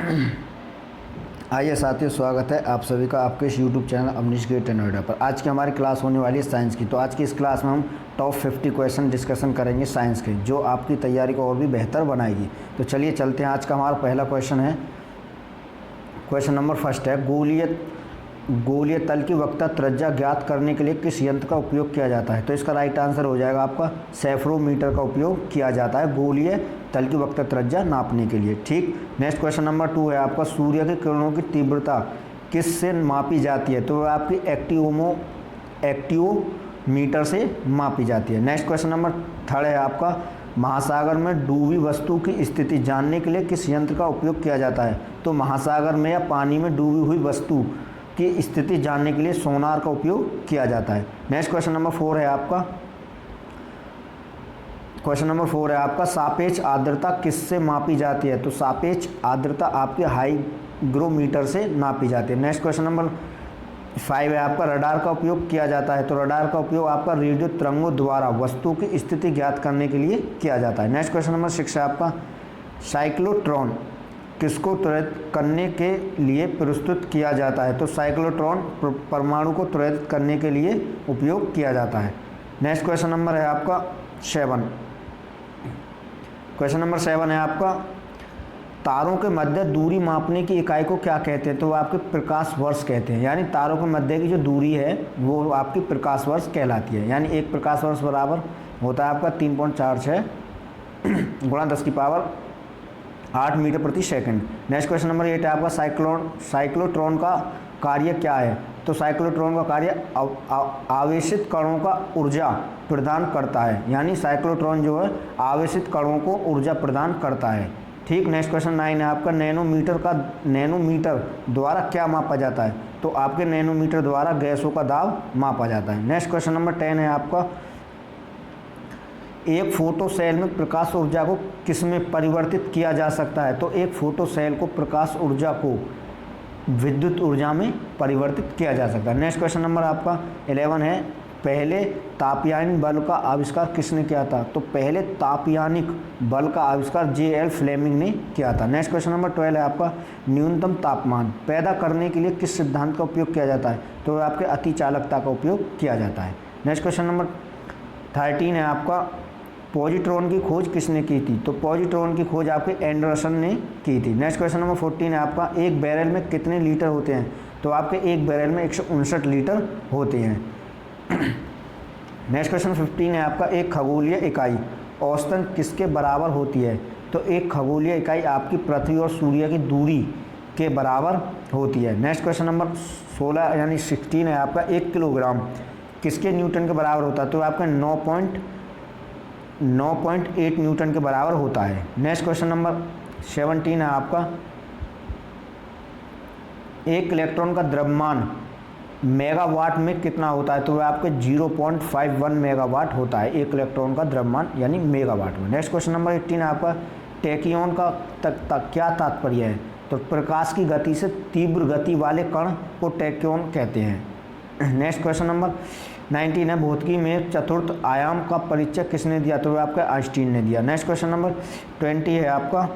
आइए साथियों, स्वागत है आप सभी का आपके इस YouTube channel Amnish gate Noida पर। आज की हमारी क्लास होने वाली है साइंस की। तो आज की इस क्लास में हम टॉप 50 क्वेश्चन डिस्कशन करेंगे साइंस के, जो आपकी तैयारी को और भी बेहतर बनाएगी। तो चलिए चलते हैं। आज का हमारा पहला क्वेश्चन है, क्वेश्चन नंबर फर्स्ट है, गोलीय तल की वक्रता त्रिज्या ज्ञात करने के लिए किस यंत्र का उपयोग किया जाता है? तो इसका राइट आंसर हो जाएगा आपका सेफ्रोमीटर का उपयोग किया जाता है गोलीय तल की वक्रता त्रिज्या नापने के लिए। ठीक। नेक्स्ट क्वेश्चन नंबर 2 है आपका, सूर्य की किरणों की तीव्रता किससे मापी जाती है? तो आपकी एक्टियोमीटर से मापी जाती है। नेक्स्ट क्वेश्चन नंबर 3 है आपका, महासागर में डूबी वस्तु की स्थिति जानने के लिए किस यंत्र का उपयोग किया जाता है? तो महासागर में या पानी में डूबी हुई वस्तु की स्थिति जानने के लिए सोनार का उपयोग किया जाता है। नेक्स्ट क्वेश्चन नंबर 4 है आपका, क्वेश्चन नंबर 4 है आपका, सापेक्ष आर्द्रता किससे मापी जाती है? तो सापेक्ष आर्द्रता आपके हाइग्रोमीटर से नापी जाती है। नेक्स्ट क्वेश्चन नंबर 5 है आपका, रडार का उपयोग किया जाता है। तो रडार का उपयोग आपका रेडियो तरंगों द्वारा वस्तु की स्थिति ज्ञात करने के लिए किया जाता है। नेक्स्ट क्वेश्चन नंबर 6 है आपका, साइक्लोट्रॉन किसको त्वरित करने के लिए प्रस्तुत किया जाता है? तो साइक्लोट्रॉन परमाणु को त्वरित करने के लिए उपयोग किया जाता है। नेक्स्ट क्वेश्चन नंबर है आपका 7, क्वेश्चन नंबर 7 है आपका, तारों के मध्य दूरी मापने की इकाई को क्या कहते हैं? तो वो आपके प्रकाश वर्ष कहते हैं। यानी तारों के मध्य की जो दूरी है वो आपकी प्रकाश वर्ष कहलाती है। यानी एक प्रकाश वर्ष बराबर होता है आपका 3.46 गुणा 10 की पावर 8 मीटर प्रति सेकंड। नेक्स्ट क्वेश्चन नंबर 8 है आपका, साइक्लोट्रॉन का कार्य क्या है? तो साइक्लोट्रॉन का कार्य आवेशित कणों का ऊर्जा प्रदान करता है। यानी साइक्लोट्रॉन जो है आवेशित कणों को ऊर्जा प्रदान करता है। ठीक। नेक्स्ट क्वेश्चन 9 है आपका, नैनोमीटर द्वारा क्या मापा जाता है? तो आपके नैनोमीटर द्वारा गैसों का दाब मापा जाता है। नेक्स्ट क्वेश्चन नंबर 10 है आपका, एक फोटो सेल में प्रकाश ऊर्जा को किसमें परिवर्तित किया जा सकता है? तो एक फोटो सेल को प्रकाश ऊर्जा को विद्युत ऊर्जा में परिवर्तित किया जा सकता है। नेक्स्ट क्वेश्चन नंबर आपका 11 है, पहले तापयानिक बल का आविष्कार किसने किया था? तो पहले तापयानिक बल का आविष्कार J.L. फ्लेमिंग ने किया था। नेक्स्ट क्वेश्चन नंबर 12 है आपका, न्यूनतम तापमान पैदा करने के लिए किस सिद्धांत का उपयोग किया जाता है? तो आपके अतिचालकता का उपयोग किया जाता है। नेक्स्ट क्वेश्चन नंबर 13 है आपका, पॉजिट्रॉन की खोज किसने की थी? तो पॉजिट्रॉन की खोज आपके एंडरसन ने की थी। नेक्स्ट क्वेश्चन नंबर 14 है आपका, एक बैरल में कितने लीटर होते हैं? तो आपके एक बैरल में 159 लीटर होते हैं। नेक्स्ट क्वेश्चन 15 है आपका, एक खगोलीय इकाई औसतन किसके बराबर होती है? तो एक खगोलीय इकाई आपकी पृथ्वी और सूर्य की दूरी के बराबर होती है। नेक्स्ट क्वेश्चन नंबर 16 यानी 16 है आपका, 1 किलोग्राम किसके न्यूटन के बराबर होता है? तो आपका 9.8 न्यूटन के बराबर होता है। नेक्स्ट क्वेश्चन नंबर 17 है आपका, एक इलेक्ट्रॉन का द्रव्यमान मेगावाट में कितना होता है? तो वह आपके 0.51 मेगावाट होता है एक इलेक्ट्रॉन का द्रव्यमान, यानी मेगावाट में। नेक्स्ट क्वेश्चन नंबर 18 है आपका, टैक्योन का क्या तात्पर्य है? तो प्रकाश की गति से तीव्र गति वाले कण को टैक्योन कहते हैं। नेक्स्ट क्वेश्चन नंबर 19 है, भौतिकी में चतुर्थ आयाम का परिचय किसने दिया? तो वह आपका आइंस्टीन ने दिया। नेक्स्ट क्वेश्चन नंबर 20 है आपका,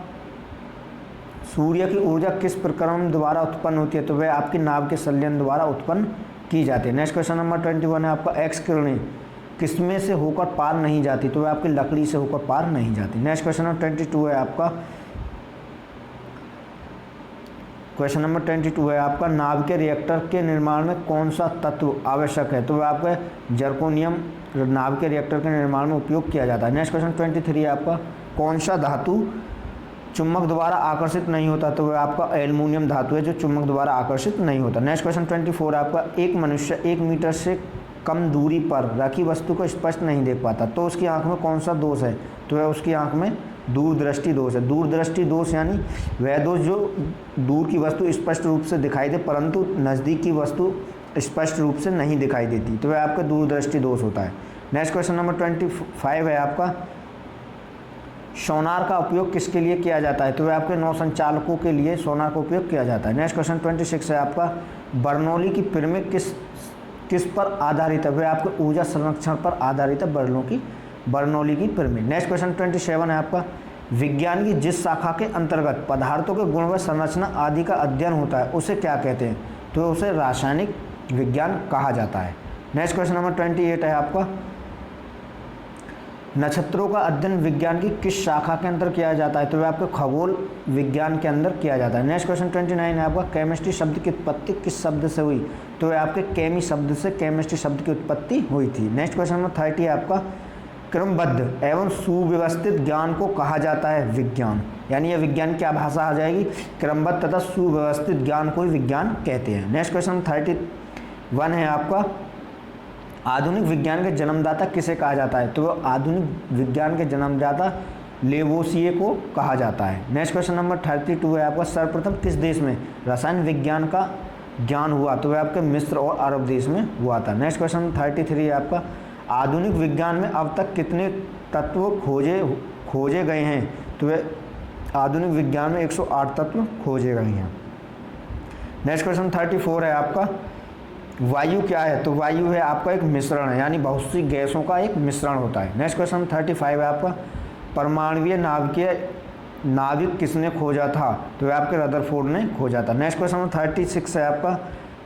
सूर्य की ऊर्जा किस प्रक्रम द्वारा उत्पन्न होती है? तो वह आपकी नाभ के संलयन द्वारा उत्पन्न की जाती है। नेक्स्ट क्वेश्चन नंबर 21 है आपका, एक्स किरणें किसमें से होकर पार नहीं जाती? तो वह आपकी लकड़ी से होकर पार नहीं जाती। नेक्स्ट क्वेश्चन नंबर 22 है आपका, क्वेश्चन नंबर 22 है आपका, नाभ के रिएक्टर के निर्माण में कौन सा तत्व आवश्यक है? तो वह आपका जर्कोनियम नाभ के रिएक्टर के निर्माण में उपयोग किया जाता है। नेक्स्ट क्वेश्चन 23 है आपका, कौन सा धातु चुंबक द्वारा आकर्षित नहीं होता? तो वह आपका एल्युमिनियम धातु है जो चुंबक द्वारा आकर्षित नहीं होता। नेक्स्ट क्वेश्चन 24 आपका, एक मनुष्य 1 मीटर से कम दूरी पर रखी वस्तु को स्पष्ट नहीं देख पाता, तो उसकी आंख में कौन सा दोष है? तो वह उसकी आंख में दूरदृष्टि दोष है। दूरदृष्टि दोष यानी वह दोष जो दूर की वस्तु स्पष्ट रूप से दिखाई दे परंतु नज़दीक की वस्तु स्पष्ट रूप से नहीं दिखाई देती, तो वह आपका दूरदृष्टि दोष होता है। नेक्स्ट क्वेश्चन नंबर 25 है आपका, सोनार का उपयोग किसके लिए किया जाता है? तो वह आपके नौ संचालकों के लिए सोनार का उपयोग किया जाता है। नेक्स्ट क्वेश्चन 26 है आपका, बर्नौली की पिरामिड किस पर आधारित है? वह आपके ऊर्जा संरक्षण पर आधारित है, बर्नौली की पिरामिड। नेक्स्ट क्वेश्चन 27 है आपका, विज्ञान की जिस शाखा के अंतर्गत पदार्थों के गुण व संरचना आदि का अध्ययन होता है उसे क्या कहते हैं? तो उसे रासायनिक विज्ञान कहा जाता है। नेक्स्ट क्वेश्चन नंबर 28 है आपका, नक्षत्रों का अध्ययन विज्ञान की किस शाखा के अंदर किया जाता है? तो वह आपके खगोल विज्ञान के अंदर किया जाता है। नेक्स्ट क्वेश्चन 29 है आपका, केमिस्ट्री शब्द की उत्पत्ति किस शब्द से हुई? तो वह आपके केमी शब्द से केमिस्ट्री शब्द की उत्पत्ति हुई थी। नेक्स्ट क्वेश्चन नंबर 30 है आपका, क्रमबद्ध एवं सुव्यवस्थित ज्ञान को कहा जाता है विज्ञान। यानी यह विज्ञान क्या भाषा आ जाएगी? क्रमबद्ध तथा सुव्यवस्थित ज्ञान को ही विज्ञान कहते हैं। नेक्स्ट क्वेश्चन 31 है आपका, आधुनिक विज्ञान के जन्मदाता किसे कहा जाता है? तो आधुनिक विज्ञान के जन्मदाता लेवोसिए को कहा जाता है। नेक्स्ट क्वेश्चन नंबर 32 है आपका, सर्वप्रथम किस देश में रसायन विज्ञान का ज्ञान हुआ? तो वह आपके मिस्र और अरब देश में हुआ था। नेक्स्ट क्वेश्चन 33 है आपका, आधुनिक विज्ञान में अब तक कितने तत्व खोजे गए हैं? तो वह आधुनिक विज्ञान में 108 तत्व खोजे गए हैं। नेक्स्ट क्वेश्चन 34 है आपका, वायु क्या है? तो वायु है आपका एक मिश्रण है, यानी बहुत सी गैसों का एक मिश्रण होता है। नेक्स्ट क्वेश्चन 35 है आपका, परमाणुवीय नाविक किसने खोजा था? तो वह आपके रदरफोर्ड ने खोजा था। नेक्स्ट क्वेश्चन 36 है आपका,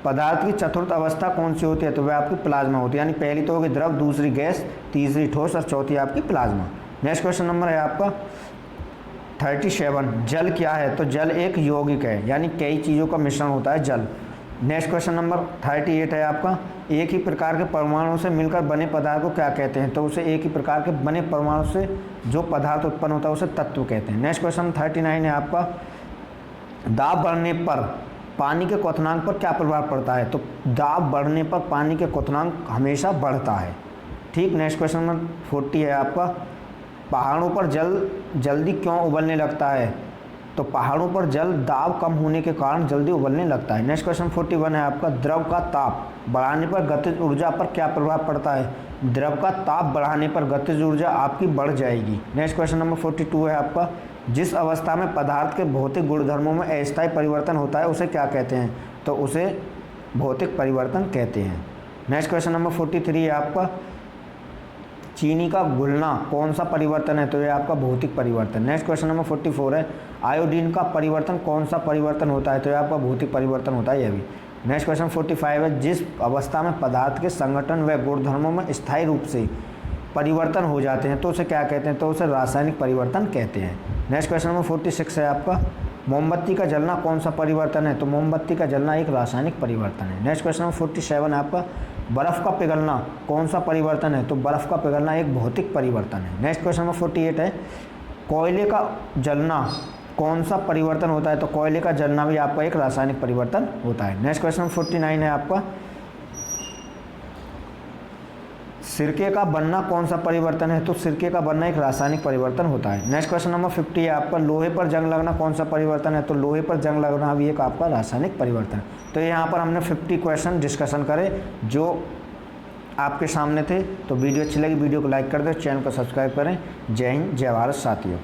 पदार्थ की चतुर्थ अवस्था कौन सी होती है? तो वह आपकी प्लाज्मा होती है, यानी पहली तो होगी द्रव, दूसरी गैस, तीसरी ठोस और चौथी आपकी प्लाज्मा। नेक्स्ट क्वेश्चन नंबर है आपका 37, जल क्या है? तो जल एक यौगिक है, यानी कई चीज़ों का मिश्रण होता है जल। नेक्स्ट क्वेश्चन नंबर 38 है आपका, एक ही प्रकार के परमाणु से मिलकर बने पदार्थ को क्या कहते हैं? तो उसे एक ही प्रकार के बने परमाणु से जो पदार्थ उत्पन्न होता है उसे तत्व कहते हैं। नेक्स्ट क्वेश्चन 39 है आपका, दाब बढ़ने पर पानी के क्वथनांक पर क्या प्रभाव पड़ता है? तो दाब बढ़ने पर पानी के क्वथनांक हमेशा बढ़ता है। ठीक। नेक्स्ट क्वेश्चन नंबर 40 है आपका, पहाड़ों पर जल जल्दी क्यों उबलने लगता है? तो पहाड़ों पर जल दाब कम होने के कारण जल्दी उबलने लगता है। नेक्स्ट क्वेश्चन 41 है आपका, द्रव का ताप बढ़ाने पर गतिज ऊर्जा पर क्या प्रभाव पड़ता है? द्रव का ताप बढ़ाने पर गतिज ऊर्जा आपकी बढ़ जाएगी। नेक्स्ट क्वेश्चन नंबर 42 है आपका, जिस अवस्था में पदार्थ के भौतिक गुणधर्मों में अस्थायी परिवर्तन होता है उसे क्या कहते हैं? तो उसे भौतिक परिवर्तन कहते हैं। नेक्स्ट क्वेश्चन नंबर 43 है आपका, चीनी का घुलना कौन सा परिवर्तन है? तो ये आपका भौतिक परिवर्तन। नेक्स्ट क्वेश्चन नंबर 44 है, आयोडीन का परिवर्तन कौन सा परिवर्तन होता है? तो ये आपका भौतिक परिवर्तन होता है, यह भी। नेक्स्ट क्वेश्चन 45 है, जिस अवस्था में पदार्थ के संगठन व गुणधर्मों में स्थायी रूप से परिवर्तन हो जाते हैं तो उसे क्या कहते हैं? तो उसे रासायनिक परिवर्तन कहते हैं। नेक्स्ट क्वेश्चन नंबर 46 है आपका, मोमबत्ती का जलना कौन सा परिवर्तन है? तो मोमबत्ती का जलना एक रासायनिक परिवर्तन है। नेक्स्ट क्वेश्चन नंबर 47 है आपका, बर्फ़ का पिघलना कौन सा परिवर्तन है? तो बर्फ़ का पिघलना एक भौतिक परिवर्तन है। नेक्स्ट क्वेश्चन नंबर 48 है, कोयले का जलना कौन सा परिवर्तन होता है? तो कोयले का जलना भी आपका एक रासायनिक परिवर्तन होता है। नेक्स्ट क्वेश्चन नंबर 49 है आपका, सिरके का बनना कौन सा परिवर्तन है? तो सिरके का बनना एक रासायनिक परिवर्तन होता है। नेक्स्ट क्वेश्चन नंबर 50 है आपका, लोहे पर जंग लगना कौन सा परिवर्तन है? तो लोहे पर जंग लगना भी एक आपका रासायनिक परिवर्तन है। तो यहाँ पर हमने 50 क्वेश्चन डिस्कशन करे जो आपके सामने थे। तो वीडियो अच्छी लगी, वीडियो को लाइक कर दो, चैनल को सब्सक्राइब करें। जय हिंद, जय भारत साथियों।